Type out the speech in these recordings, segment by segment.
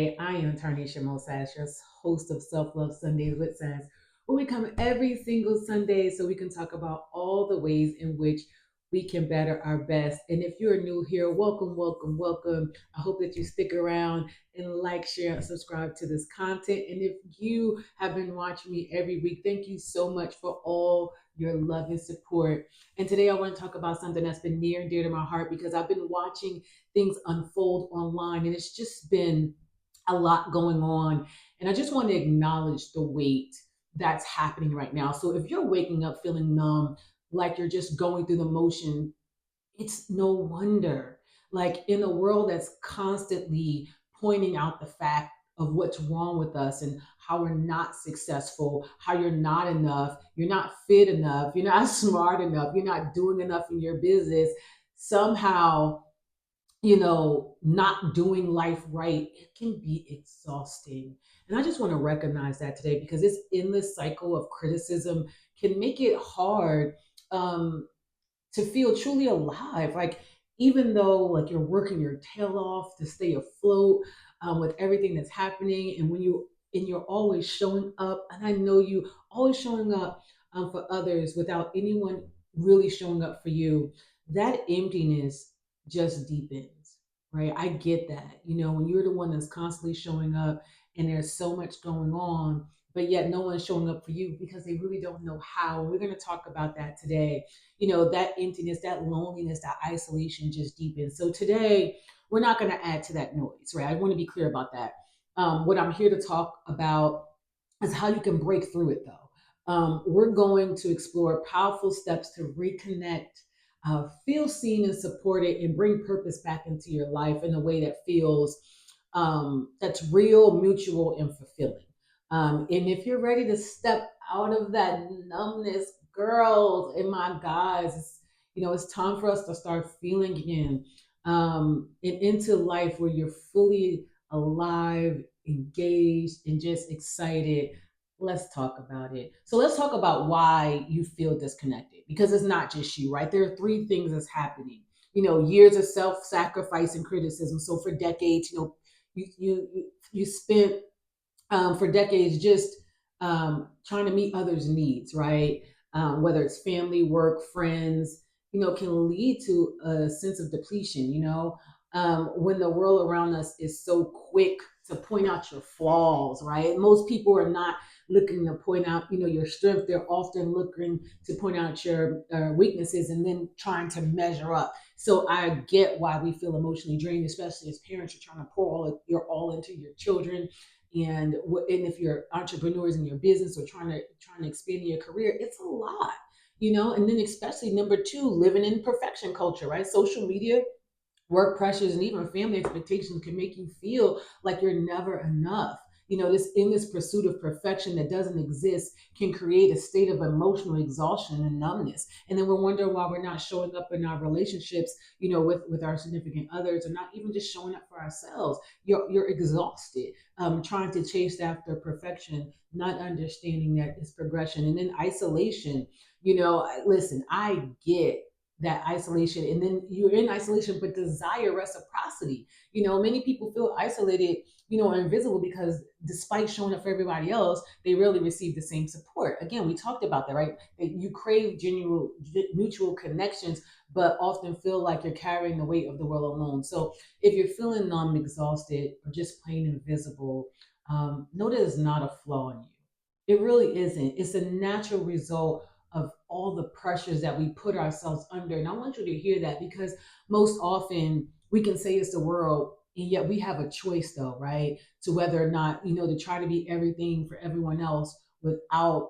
today. I am Tarnisha Mosas, your host of Self Love Sundays with Sass, where we come every single Sunday so we can talk about all the ways in which we can better our best. And if you're new here, welcome, welcome, welcome. I hope that you stick around and like, share, and subscribe to this content. And if you have been watching me every week, thank you so much for all your love and support. And today I want to talk about something that's been near and dear to my heart because I've been watching things unfold online and it's just been a lot going on. And I just want to acknowledge the weight that's happening right now. So if you're waking up feeling numb, like you're just going through the motion, it's no wonder. Like in a world that's constantly pointing out the fact of what's wrong with us and how we're not successful, how you're not enough, you're not fit enough, you're not smart enough, you're not doing enough in your business. Somehow, not doing life right, it can be exhausting. And I just want to recognize that today because this endless cycle of criticism can make it hard um, to feel truly alive. Like, even though like you're working your tail off to stay afloat with everything that's happening, and you're always showing up, and I know you always showing up for others without anyone really showing up for you, that emptiness just deepens, right? I get that. When you're the one that's constantly showing up and there's so much going on, but yet no one's showing up for you because they really don't know how. We're going to talk about that today. That emptiness, that loneliness, that isolation just deepens. So today, we're not going to add to that noise, right? I want to be clear about that. What I'm here to talk about is how you can break through it, though. We're going to explore powerful steps to reconnect, feel seen and supported, and bring purpose back into your life in a way that feels that's real, mutual, and fulfilling. And if you're ready to step out of that numbness, girls and my guys, it's time for us to start feeling again, and into life where you're fully alive, engaged, and just excited. Let's talk about it. So let's talk about why you feel disconnected, because it's not just you, right? There are three things that's happening. Years of self-sacrifice and criticism. So for decades, you spent for decades just trying to meet others' needs, right? Whether it's family, work, friends, can lead to a sense of depletion, when the world around us is so quick to point out your flaws, right? Most people are not looking to point out, your strength. They're often looking to point out your weaknesses and then trying to measure up. So I get why we feel emotionally drained, especially as parents. You're trying to pour your all into your children, and if you're entrepreneurs in your business or trying to expand your career, it's a lot. And then especially number two, living in perfection culture, right? Social media, work pressures, and even family expectations can make you feel like you're never enough. This endless pursuit of perfection that doesn't exist can create a state of emotional exhaustion and numbness. And then we're wondering why we're not showing up in our relationships, with our significant others, or not even just showing up for ourselves. You're exhausted, trying to chase after perfection, not understanding that it's progression. And then isolation. Listen, I get that isolation, and then you're in isolation but desire reciprocity. Many people feel isolated, invisible, because despite showing up for everybody else, they rarely receive the same support. Again, we talked about that, right? That you crave genuine mutual connections, but often feel like you're carrying the weight of the world alone. So if you're feeling numb, exhausted, or just plain invisible, know that it's not a flaw in you. It really isn't. It's a natural result of all the pressures that we put ourselves under. And I want you to hear that, because most often we can say it's the world, and yet we have a choice, though, right? To whether or not, to try to be everything for everyone else without,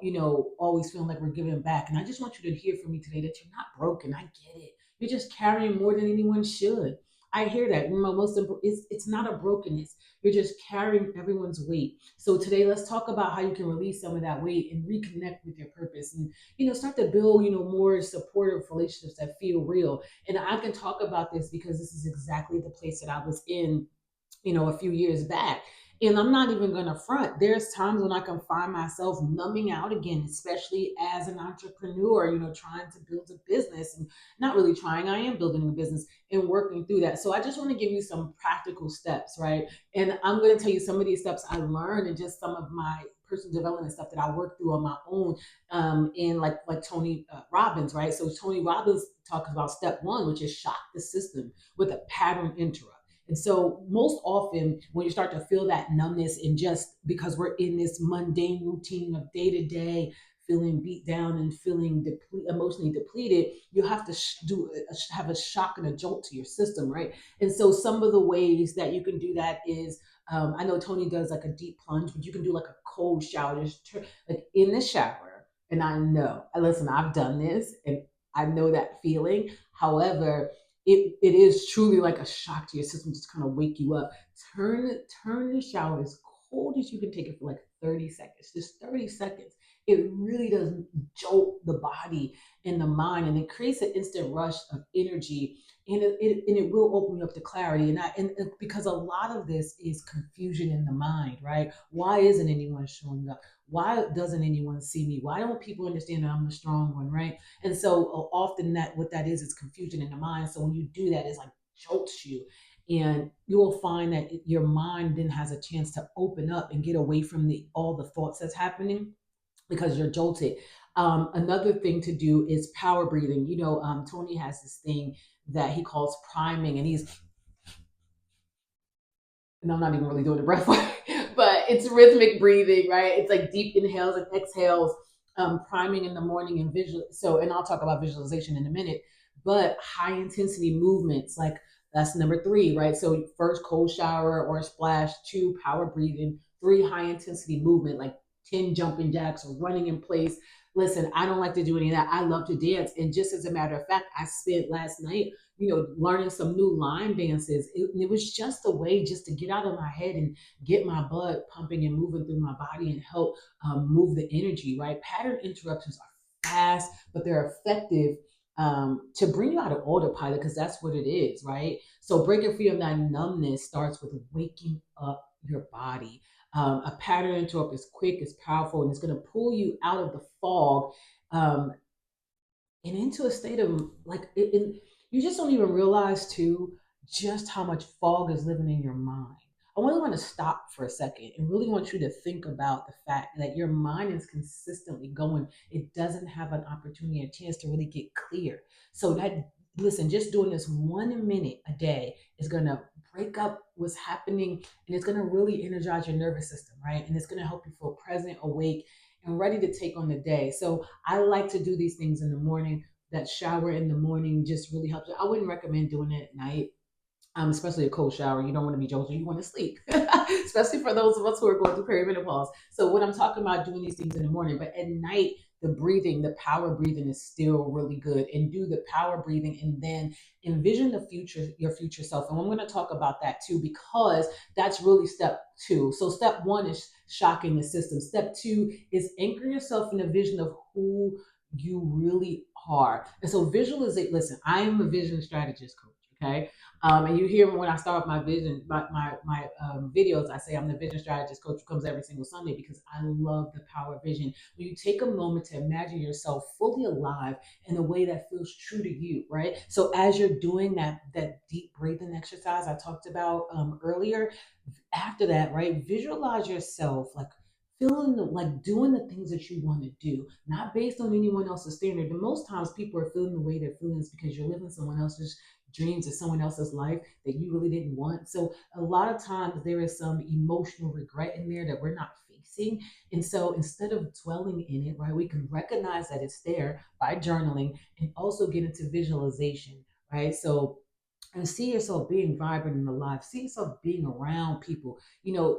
always feeling like we're giving back. And I just want you to hear from me today that you're not broken. I get it. You're just carrying more than anyone should. I hear that. It's not a brokenness. You're just carrying everyone's weight. So today, let's talk about how you can release some of that weight and reconnect with your purpose, and start to build, more supportive relationships that feel real. And I can talk about this because this is exactly the place that I was in, a few years back. And I'm not even gonna front. There's times when I can find myself numbing out again, especially as an entrepreneur, trying to build a business and not really trying, I am building a business and working through that. So I just want to give you some practical steps, right? And I'm going to tell you some of these steps I learned and just some of my personal development stuff that I worked through on my own, in like Tony Robbins, right? So Tony Robbins talks about step one, which is shock the system with a pattern interrupt. And so, most often, when you start to feel that numbness, and just because we're in this mundane routine of day to day, feeling beat down and feeling emotionally depleted, you have to have a shock and a jolt to your system, right? And so, some of the ways that you can do that is, I know Tony does like a deep plunge, but you can do like a cold shower, just like in the shower. And I know, listen, I've done this, and I know that feeling. However, it is truly like a shock to your system, just kind of wake you up. Turn the shower as cold as you can take it for like 30 seconds, just 30 seconds. It really does jolt the body and the mind, and it creates an instant rush of energy, and it will open you up to clarity. And because a lot of this is confusion in the mind, right? Why isn't anyone showing up? Why doesn't anyone see me? Why don't people understand that I'm the strong one, right? And so often that what that is confusion in the mind. So when you do that, it's like jolts you. And you will find that your mind then has a chance to open up and get away from the all the thoughts that's happening because you're jolted. Another thing to do is power breathing. Tony has this thing that he calls priming, and I'm not even really doing the breath work, but it's rhythmic breathing, right? It's like deep inhales and exhales, priming in the morning and visual. So, and I'll talk about visualization in a minute, but high intensity movements, like that's number three, right? So, first, cold shower or splash, two, power breathing, three, high intensity movement, like 10 jumping jacks or running in place. Listen, I don't like to do any of that. I love to dance. And just as a matter of fact, I spent last night learning some new line dances. It was just a way just to get out of my head and get my blood pumping and moving through my body and help move the energy, right? Pattern interruptions are fast, but they're effective, to bring you out of autopilot, because that's what it is, right? So breaking free of that numbness starts with waking up your body. A pattern interrupt is quick, it's powerful, and it's going to pull you out of the fog, um, and into a state of like you just don't even realize too just how much fog is living in your mind. I really want to stop for a second and really want you to think about the fact that your mind is consistently going. It doesn't have an opportunity, a chance to really get clear. So that, listen, just doing this 1 minute a day is going to break up what's happening, and it's going to really energize your nervous system, right? And it's going to help you feel present, awake, and ready to take on the day. So I like to do these things in the morning. That shower in the morning just really helps. I wouldn't recommend doing it at night, especially a cold shower. You don't want to be jolted. You want to sleep, especially for those of us who are going through perimenopause. So when I'm talking about doing these things in the morning, but at night, the breathing, the power breathing is still really good. And do the power breathing, and then envision the future, your future self. And I'm going to talk about that too, because that's really step two. So step one is shocking the system. Step two is anchor yourself in a vision of who you really are. And so visualize. Listen, I am a vision strategist coach. Okay. And you hear me when I start my vision, my videos, I say I'm the vision strategist coach who comes every single Sunday, because I love the power of vision. When you take a moment to imagine yourself fully alive in a way that feels true to you, right? So as you're doing that deep breathing exercise I talked about earlier, after that, right, visualize yourself like feeling like doing the things that you want to do, not based on anyone else's standard. And most times people are feeling the way they're feeling is because you're living someone else's dreams or someone else's life that you really didn't want. So a lot of times there is some emotional regret in there that we're not facing. And so instead of dwelling in it, right, we can recognize that it's there by journaling, and also get into visualization, right? So and see yourself being vibrant and alive. See yourself being around people.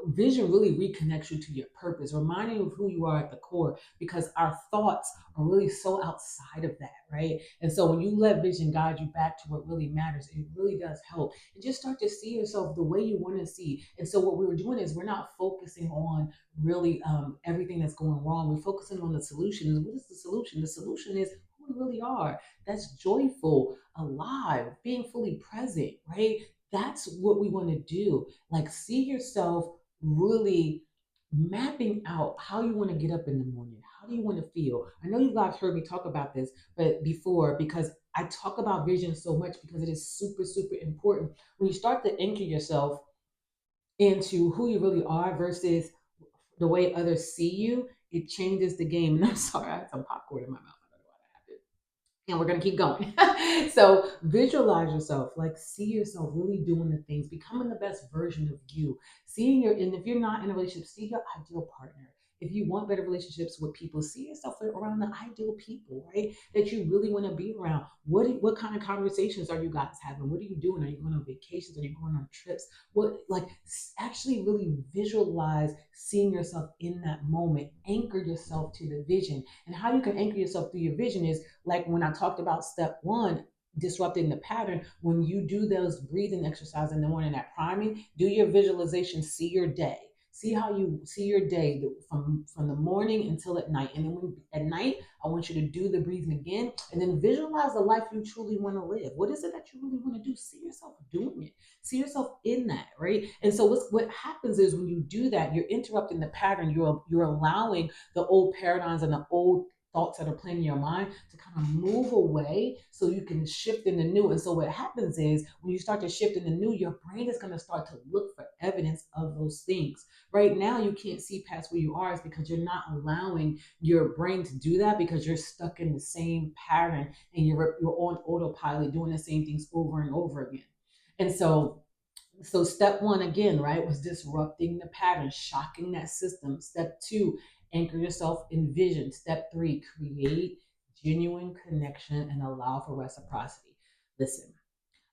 Vision really reconnects you to your purpose, reminding you of who you are at the core, because our thoughts are really so outside of that, right? And so when you let vision guide you back to what really matters, it really does help. And just start to see yourself the way you want to see. And so what we were doing is we're not focusing on really everything that's going wrong. We're focusing on the solution. What is the solution? The solution is who we really are. That's joyful, alive, being fully present, right? That's what we want to do. Like, see yourself really mapping out how you want to get up in the morning. How do you want to feel? I know you guys heard me talk about this, but before, because I talk about vision so much because it is super, super important. When you start to anchor yourself into who you really are versus the way others see you, it changes the game. And I'm sorry, I had some popcorn in my mouth. I don't know why that happened, and we're going to keep going. So visualize yourself, like see yourself really doing the things, becoming the best version of you. Seeing your, and if you're not in a relationship, see your ideal partner. If you want better relationships with people, see yourself around the ideal people, right? That you really want to be around. What kind of conversations are you guys having? What are you doing? Are you going on vacations? Are you going on trips? What, like, actually really visualize seeing yourself in that moment. Anchor yourself to the vision. And how you can anchor yourself through your vision is like when I talked about step one, disrupting the pattern. When you do those breathing exercises in the morning, that priming, do your visualization, see your day. See how you see your day from the morning until at night. And then at night, I want you to do the breathing again and then visualize the life you truly want to live. What is it that you really want to do? See yourself doing it. See yourself in that, right? And so what happens is when you do that, you're interrupting the pattern. You're allowing the old paradigms and the old thoughts that are playing in your mind to kind of move away so you can shift in the new. And so what happens is when you start to shift in the new, your brain is going to start to look for evidence of those things. Right now, you can't see past where you are is because you're not allowing your brain to do that because you're stuck in the same pattern and you're on autopilot doing the same things over and over again. And so step one again, right, was disrupting the pattern, shocking that system. Step two, anchor yourself in vision. Step three, create genuine connection and allow for reciprocity. Listen,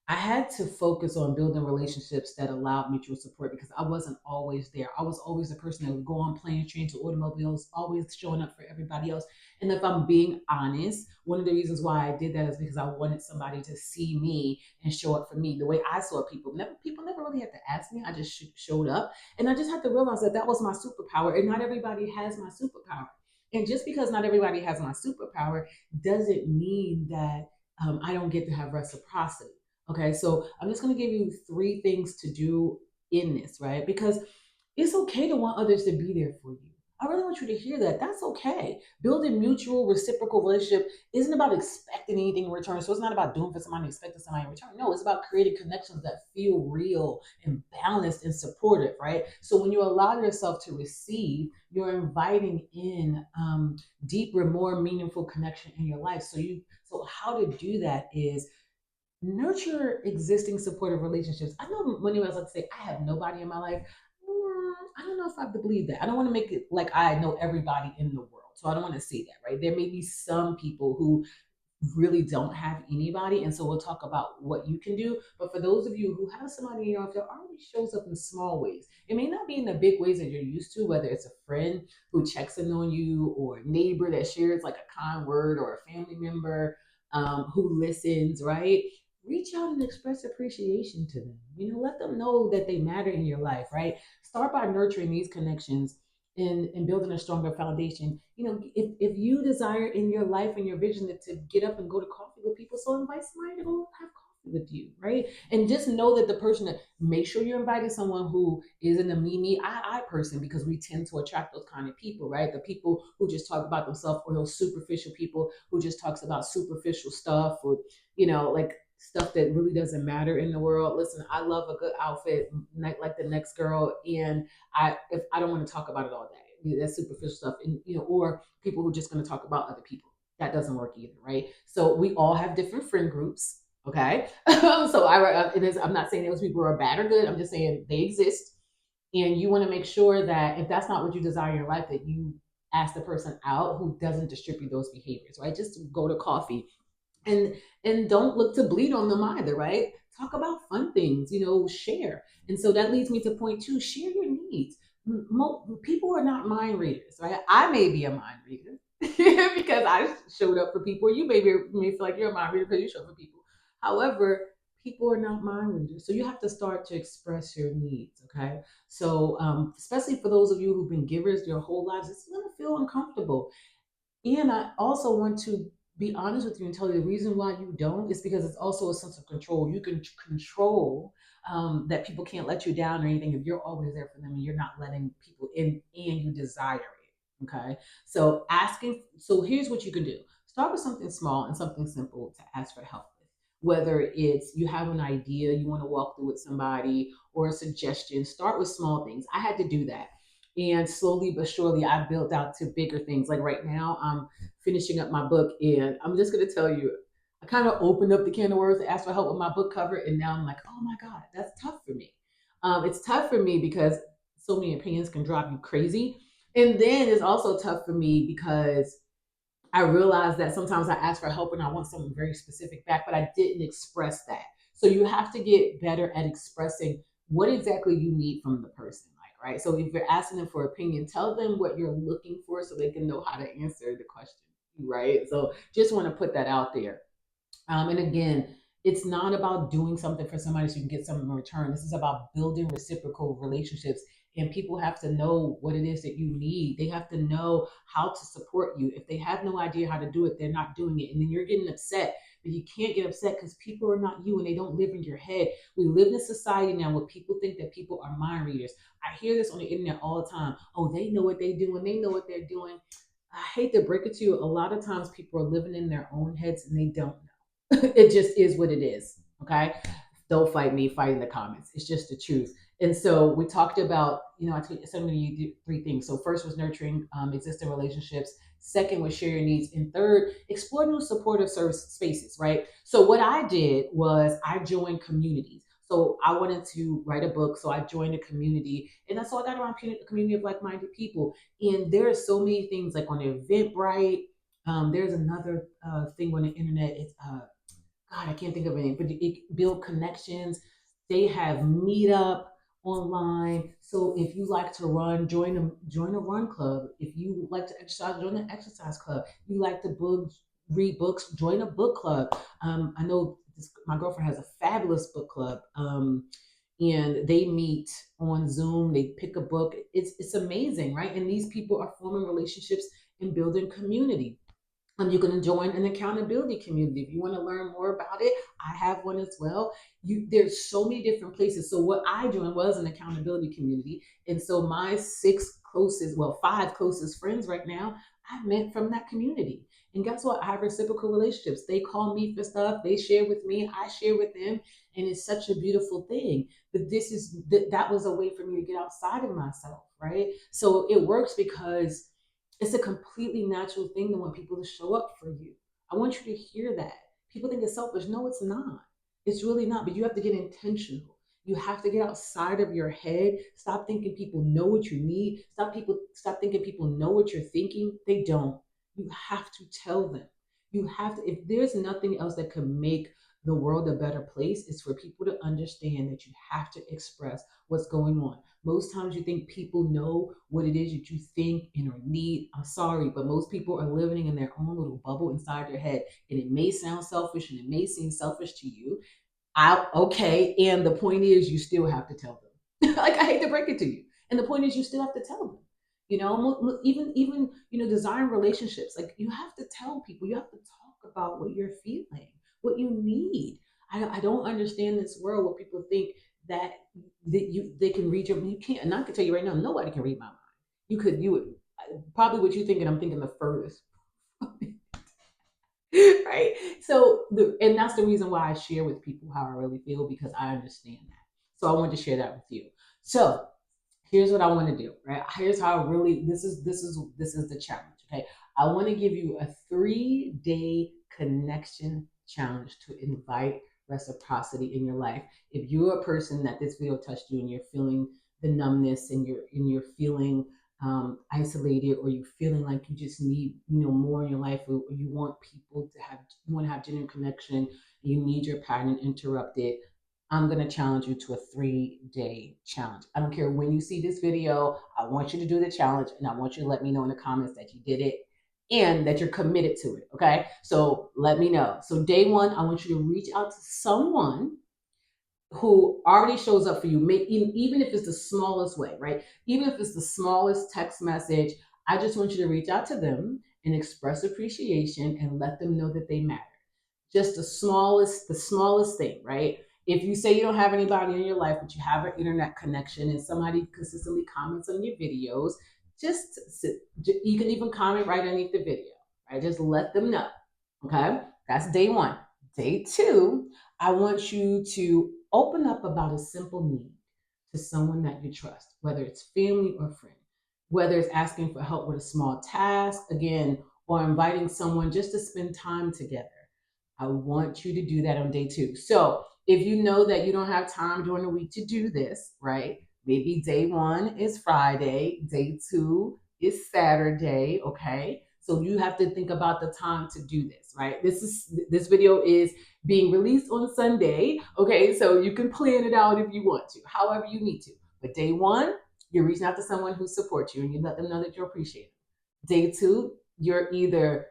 I had to focus on building relationships that allowed mutual support because I wasn't always there. I was always the person that would go on planes, trains, to automobiles, always showing up for everybody else. And if I'm being honest, one of the reasons why I did that is because I wanted somebody to see me and show up for me the way I saw people. People never really had to ask me. I just showed up, and I just had to realize that that was my superpower, and not everybody has my superpower. And just because not everybody has my superpower doesn't mean that I don't get to have reciprocity. Okay, so I'm just going to give you three things to do in this, right? Because it's okay to want others to be there for you. I really want you to hear that. That's okay. Building mutual reciprocal relationship isn't about expecting anything in return. So it's not about doing for somebody and expecting somebody in return. No, it's about creating connections that feel real and balanced and supportive, right? So when you allow yourself to receive, you're inviting in deeper, more meaningful connection in your life. So how to do that is nurture existing supportive relationships. I know many of us like to say, I have nobody in my life. I don't know if I have to believe that. I don't want to make it like I know everybody in the world. So I don't want to say that, right? There may be some people who really don't have anybody. And so we'll talk about what you can do. But for those of you who have somebody in your life that already shows up in small ways, it may not be in the big ways that you're used to, whether it's a friend who checks in on you or a neighbor that shares like a kind word or a family member who listens, right? Reach out and express appreciation to them. Let them know that they matter in your life, right? Start by nurturing these connections and building a stronger foundation. If you desire in your life and your vision to get up and go to coffee with people, so invite somebody to go have coffee with you, right? And just know that the person that make sure you're inviting someone who isn't a me, I person, because we tend to attract those kind of people, right? The people who just talk about themselves, or those superficial people who just talks about superficial stuff, or like stuff that really doesn't matter in the world. Listen, I love a good outfit, like the next girl, and if I don't want to talk about it all day, that's superficial stuff, and or people who are just going to talk about other people. That doesn't work either, right? So we all have different friend groups, okay? So I'm not saying those people are bad or good. I'm just saying they exist, and you want to make sure that if that's not what you desire in your life, that you ask the person out who doesn't distribute those behaviors, right? Just go to coffee and don't look to bleed on them either, right? Talk about fun things, share. And so that leads me to point two: share your needs. People are not mind readers, right? I may be a mind reader because I showed up for people. You may feel like you're a mind reader because you show up for people. However, people are not mind readers, so you have to start to express your needs. Okay, so especially for those of you who've been givers your whole lives, it's going to feel uncomfortable. And I also want to be honest with you and tell you the reason why you don't is because it's also a sense of control. You can control that people can't let you down or anything if you're always there for them and you're not letting people in and you desire it. Okay. So asking, so here's what you can do. Start with something small and something simple to ask for help with. Whether it's you have an idea you want to walk through with somebody or a suggestion, start with small things. I had to do that. And slowly but surely, I built out to bigger things. Like right now, I'm finishing up my book, and I'm just going to tell you, I kind of opened up the can of worms to ask for help with my book cover, and now I'm like, oh my God, that's tough for me. It's tough for me because so many opinions can drive you crazy. And then it's also tough for me because I realized that sometimes I ask for help and I want something very specific back, but I didn't express that. So you have to get better at expressing what exactly you need from the person. Like, right? So if you're asking them for opinion, tell them what you're looking for so they can know how to answer the question. Right. So just want to put that out there. And again, it's not about doing something for somebody so you can get something in return. This is about building reciprocal relationships. And people have to know what it is that you need. They have to know how to support you. If they have no idea how to do it, they're not doing it. And then you're getting upset. But you can't get upset because people are not you and they don't live in your head. We live in a society now where people think that people are mind readers. I hear this on the internet all the time. Oh, they know what they're doing. They know what they're doing. I hate to break it to you. A lot of times people are living in their own heads and they don't know. It just is what it is. Okay. Don't fight me, fight in the comments. It's just the truth. And so we talked about, I told you three things. So first was nurturing existing relationships. Second was share your needs. And third, explore new supportive service spaces, right? So what I did was I joined communities. So I wanted to write a book. So I joined a community. And that's all I got around a community of like-minded people. And there are so many things like on Eventbrite. There's another thing on the internet. It's God, I can't think of any, but it build connections. They have meetup online. So if you like to run, join a run club. If you like to exercise, join an exercise club. You like to read books, join a book club. I know my girlfriend has a fabulous book club. And they meet on Zoom. They pick a book. It's amazing, right? And these people are forming relationships and building community. You can join an accountability community if you want to learn more about it. I have one as well. There's so many different places. So what I joined was an accountability community, and so my five closest friends right now, I met from that community. And guess what? I have reciprocal relationships. They call me for stuff. They share with me. I share with them, and it's such a beautiful thing. But that was a way for me to get outside of myself, right? So it works because it's a completely natural thing to want people to show up for you. I want you to hear that. People think it's selfish. No, it's not. It's really not. But you have to get intentional. You have to get outside of your head. Stop thinking people know what you need. Stop thinking people know what you're thinking. They don't. You have to tell them. You have to, if there's nothing else that can make the world a better place, is for people to understand that you have to express what's going on. Most times you think people know what it is that you think and or need. I'm sorry, but most people are living in their own little bubble inside their head. And it may sound selfish and it may seem selfish to you. Okay. And the point is, you still have to tell them. Like, I hate to break it to you. And the point is, you still have to tell them. Even design relationships. Like, you have to tell people. You have to talk about what you're feeling, what you need. I don't understand this world where people think that they can read your. You can't. And I can tell you right now, nobody can read my mind. You would probably what you thinking. I'm thinking the furthest. Right? So and that's the reason why I share with people how I really feel, because I understand that. So I wanted to share that with you. So here's what I want to do, right? Here's how I really this is the challenge. Okay. I want to give you a 3-day connection challenge to invite reciprocity in your life. If you're a person that this video touched you and you're feeling the numbness and you're feeling isolated, or you feeling like you just need more in your life, or you want people to have you want to have genuine connection, you need your pattern interrupted, I'm going to challenge you to a 3-day challenge. I don't care when you see this video. I want you to do the challenge, and I want you to let me know in the comments that you did it and that you're committed to it. Okay. So let me know. So day one, I want you to reach out to someone who already shows up for you, even if it's the smallest way, right? Even if it's the smallest text message, I just want you to reach out to them and express appreciation and let them know that they matter. Just the smallest thing, right? If you say you don't have anybody in your life, but you have an internet connection and somebody consistently comments on your videos, just sit, you can even comment right underneath the video, right? Just let them know. Okay, that's day one. Day two, I want you to open up about a simple need to someone that you trust, whether it's family or friend, whether it's asking for help with a small task, again, or inviting someone just to spend time together. I want you to do that on day two. So if you know that you don't have time during the week to do this, right? Maybe day one is Friday, day two is Saturday, okay? So you have to think about the time to do this, right? This video is being released on Sunday, okay? So you can plan it out if you want to, however you need to. But day one, you're reaching out to someone who supports you and you let them know that you appreciate them. Day two, you're either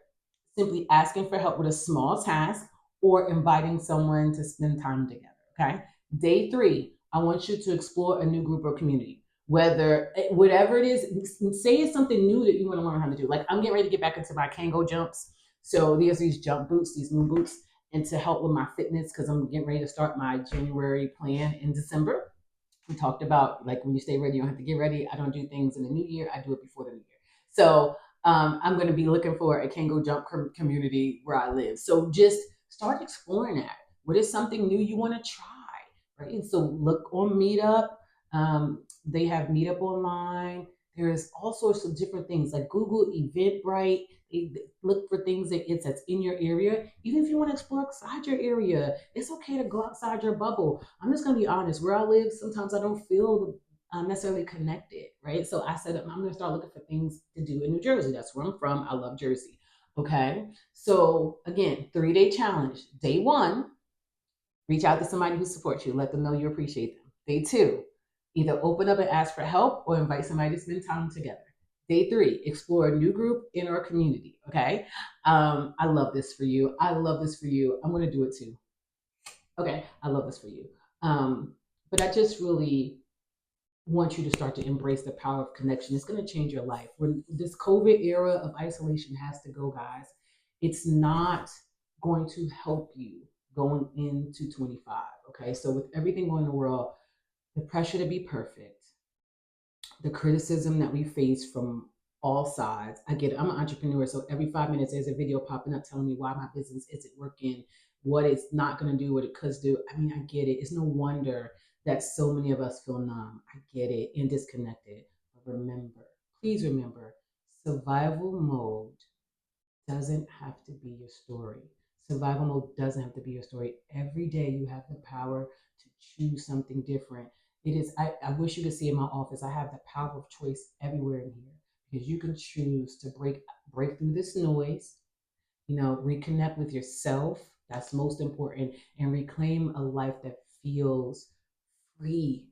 simply asking for help with a small task or inviting someone to spend time together. Okay. Day three, I want you to explore a new group or community. Whatever it is, say it's something new that you want to learn how to do. Like I'm getting ready to get back into my Kango jumps. So there's these jump boots, these moon boots, and to help with my fitness because I'm getting ready to start my January plan in December. We talked about like when you stay ready, you don't have to get ready. I don't do things in the new year. I do it before the new year. So I'm going to be looking for a Kango jump community where I live. So just start exploring that. What is something new you want to try, right? And so look on Meetup. They have Meetup online. There's all sorts of different things like Google Eventbrite. They look for things that's in your area. Even if you want to explore outside your area, it's okay to go outside your bubble. I'm just gonna be honest. Where I live, sometimes I don't feel necessarily connected, right? So I said I'm gonna start looking for things to do in New Jersey. That's where I'm from. I love Jersey. Okay. So again, 3-day challenge. Day one, reach out to somebody who supports you. Let them know you appreciate them. Day two, either open up and ask for help or invite somebody to spend time together. Day three, explore a new group in our community. Okay. I love this for you. I love this for you. I'm going to do it too. Okay. I love this for you. But I just really want you to start to embrace the power of connection. It's going to change your life. When this COVID era of isolation has to go, guys, it's not going to help you going into 25. Okay. So, with everything going in the world, the pressure to be perfect, the criticism that we face from all sides. I get it. I'm an entrepreneur, so every 5 minutes there's a video popping up telling me why my business isn't working, what it's not going to do, what it could do. I mean, I get it. It's no wonder that so many of us feel numb. I get it and disconnected. But remember, please remember, survival mode doesn't have to be your story. Survival mode doesn't have to be your story. Every day you have the power to choose something different. It is, I wish you could see in my office, I have the power of choice everywhere in here because you can choose to break through this noise, reconnect with yourself. That's most important, and reclaim a life that feels free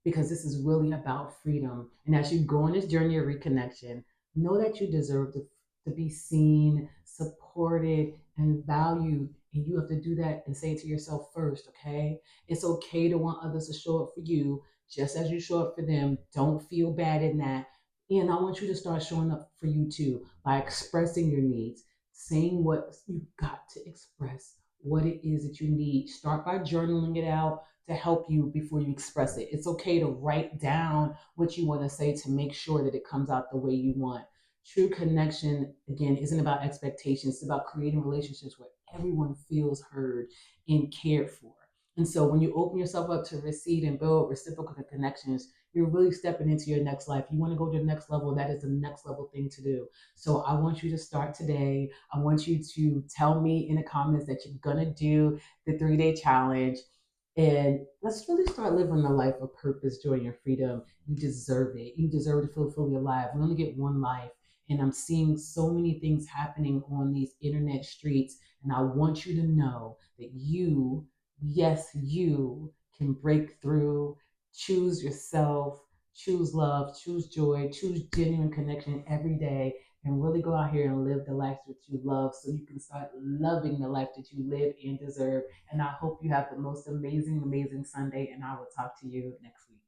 because this is really about freedom. And as you go on this journey of reconnection, know that you deserve to be seen, supported, and valued. And you have to do that and say it to yourself first, okay? It's okay to want others to show up for you just as you show up for them. Don't feel bad in that. And I want you to start showing up for you too by expressing your needs, saying what you've got to express, what it is that you need. Start by journaling it out to help you before you express it. It's okay to write down what you want to say to make sure that it comes out the way you want. True connection, again, isn't about expectations. It's about creating relationships where everyone feels heard and cared for. And so when you open yourself up to receive and build reciprocal connections, you're really stepping into your next life. You want to go to the next level, that is the next level thing to do. So I want you to start today. I want you to tell me in the comments that you're going to do the 3-day challenge. And let's really start living a life of purpose, joy, and freedom. You deserve it. You deserve to feel fully alive. We only get one life. And I'm seeing so many things happening on these internet streets. And I want you to know that you, yes, you can break through, choose yourself, choose love, choose joy, choose genuine connection every day, and really go out here and live the life that you love so you can start loving the life that you live and deserve. And I hope you have the most amazing, amazing Sunday, and I will talk to you next week.